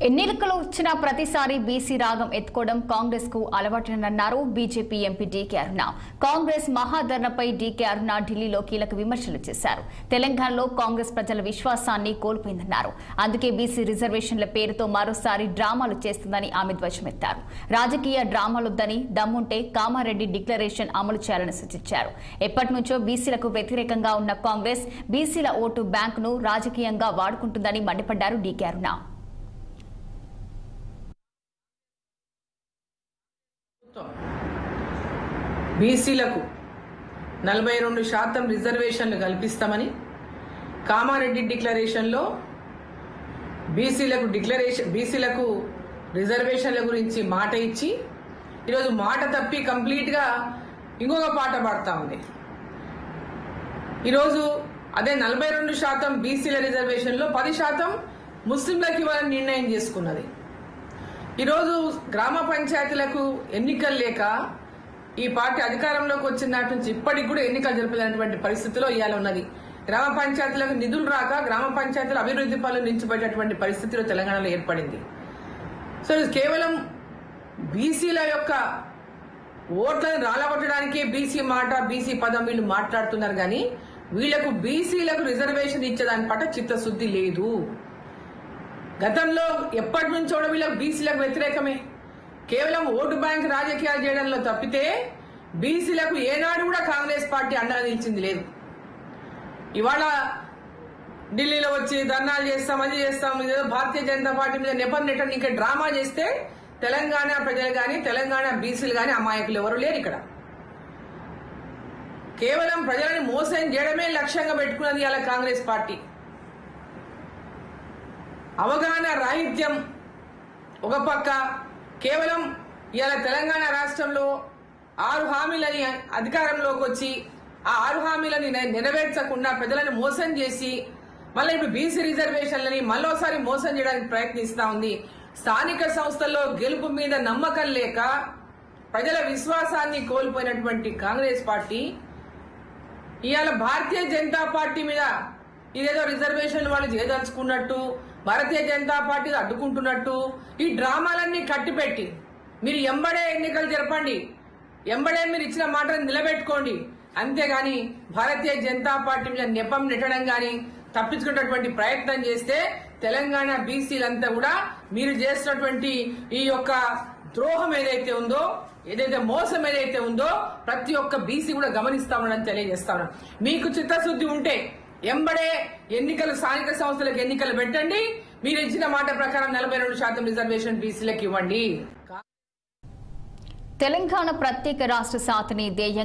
ఎన్నికలు వచ్చిన ప్రతిసారి బీసీ రాగం ఎత్తుకోవడం కాంగ్రెస్ కు అలవాటన్నారు బీజేపీ ఎంపీ డీకే అరుణ. కాంగ్రెస్ మహాధర్నపై డీకే అరుణ ఢిల్లీలో కీలక విమర్శలు చేశారు. తెలంగాణలో కాంగ్రెస్ ప్రజల విశ్వాసాన్ని కోల్పోయిందన్నారు. అందుకే బీసీ రిజర్వేషన్ల పేరుతో మరోసారి డ్రామాలు చేస్తుందని ఆమె ధ్వజమెత్తారు. రాజకీయ డ్రామాలొద్దని, దమ్ముంటే కామారెడ్డి డిక్లరేషన్ అమలు చేయాలని సూచించారు. ఎప్పటి నుంచో బీసీలకు వ్యతిరేకంగా ఉన్న కాంగ్రెస్ బీసీల ఓటు బ్యాంకును రాజకీయంగా వాడుకుంటుందని మండిపడ్డారు డీకే అరుణ. బీసీలకు 42% రిజర్వేషన్లు కల్పిస్తామని కామారెడ్డి డిక్లరేషన్లో బీసీలకు రిజర్వేషన్ల గురించి మాట ఇచ్చి ఈరోజు మాట తప్పి కంప్లీట్గా ఇంకొక పాట పాడుతూ ఉంది. ఈరోజు అదే 42% బీసీల రిజర్వేషన్లో 10% ముస్లింలకు ఇవ్వాలని నిర్ణయం చేసుకున్నది. ఈరోజు గ్రామ పంచాయతీలకు ఎన్నికలు లేక ఈ పార్టీ అధికారంలోకి వచ్చిన నాటి నుంచి ఇప్పటికి కూడా ఎన్నికలు జరపలేనటువంటి పరిస్థితిలో ఇవాళ ఉన్నది. గ్రామ పంచాయతీలకు నిధులు రాక గ్రామ పంచాయతీల అభివృద్ధి పనులు నిలిచిపెట్టేటువంటి పరిస్థితిలో తెలంగాణలో ఏర్పడింది. సో కేవలం బీసీల యొక్క ఓట్లను రాలగొట్టడానికే బీసీ మాట, బీసీ పదం వీళ్ళు మాట్లాడుతున్నారు. కానీ వీళ్లకు బీసీలకు రిజర్వేషన్ ఇచ్చేదాని పట్ల చిత్తశుద్ధి లేదు. గతంలో ఎప్పటి నుంచో వీళ్ళకు బీసీలకు వ్యతిరేకమే. కేవలం ఓటు బ్యాంక్ రాజకీయాలు చేయడంలో తప్పితే బీసీలకు ఏనాడు కూడా కాంగ్రెస్ పార్టీ అండగా నిలిచింది లేదు. ఇవాళ ఢిల్లీలో వచ్చి ధర్నాలు చేస్తాం, అది చేస్తాం, ఇదేదో భారతీయ జనతా పార్టీ మీద నెపం నెట్టని ఇంకా డ్రామా చేస్తే తెలంగాణ ప్రజలు కానీ తెలంగాణ బీసీలు కానీ అమాయకులు ఎవరు లేరు. ఇక్కడ కేవలం ప్రజలని మోసం చేయడమే లక్ష్యంగా పెట్టుకున్నది ఇలా కాంగ్రెస్ పార్టీ. అవగాహన రాహిత్యం ఒక పక్క, కేవలం ఇవాళ తెలంగాణ రాష్ట్రంలో 6 హామీలని అధికారంలోకి వచ్చి ఆ 6 హామీలని నెరవేర్చకుండా ప్రజలను మోసం చేసి మళ్ళీ ఇప్పుడు బీసీ రిజర్వేషన్లని మరోసారి మోసం చేయడానికి ప్రయత్నిస్తా ఉంది. స్థానిక సంస్థల్లో గెలుపు మీద నమ్మకం లేక ప్రజల విశ్వాసాన్ని కోల్పోయినటువంటి కాంగ్రెస్ పార్టీ ఇవాళ భారతీయ జనతా పార్టీ మీద ఇదేదో రిజర్వేషన్ వాళ్ళు చేయదలుచుకున్నట్టు, భారతీయ జనతా పార్టీ అడ్డుకుంటున్నట్టు ఈ డ్రామాలన్నీ కట్టిపెట్టి మీరు ఎంబడే ఎన్నికలు జరపండి, ఎంబడే మీరు ఇచ్చిన మాటను నిలబెట్టుకోండి. అంతేగాని భారతీయ జనతా పార్టీ మీద నెపం నెట్టడం గాని తప్పించుకున్నటువంటి ప్రయత్నం చేస్తే తెలంగాణ బీసీలంతా కూడా మీరు చేసినటువంటి ఈ యొక్క ద్రోహం ఏదైతే ఉందో, ఏదైతే మోసం ఏదైతే ఉందో ప్రతి ఒక్క బీసీ కూడా గమనిస్తామని తెలియజేస్తాను. మీకు చిత్తశుద్ధి ఉంటే ఎంబడే ఎన్నికలు, స్థానిక సంస్థలకు ఎన్నికలు పెట్టండి. మీరు ఇచ్చిన మాట ప్రకారం 42% రిజర్వేషన్ బీసీలకు ఇవ్వండి. తెలంగాణ ప్రత్యేక రాష్ట్ర సాధన ధ్యేయంగా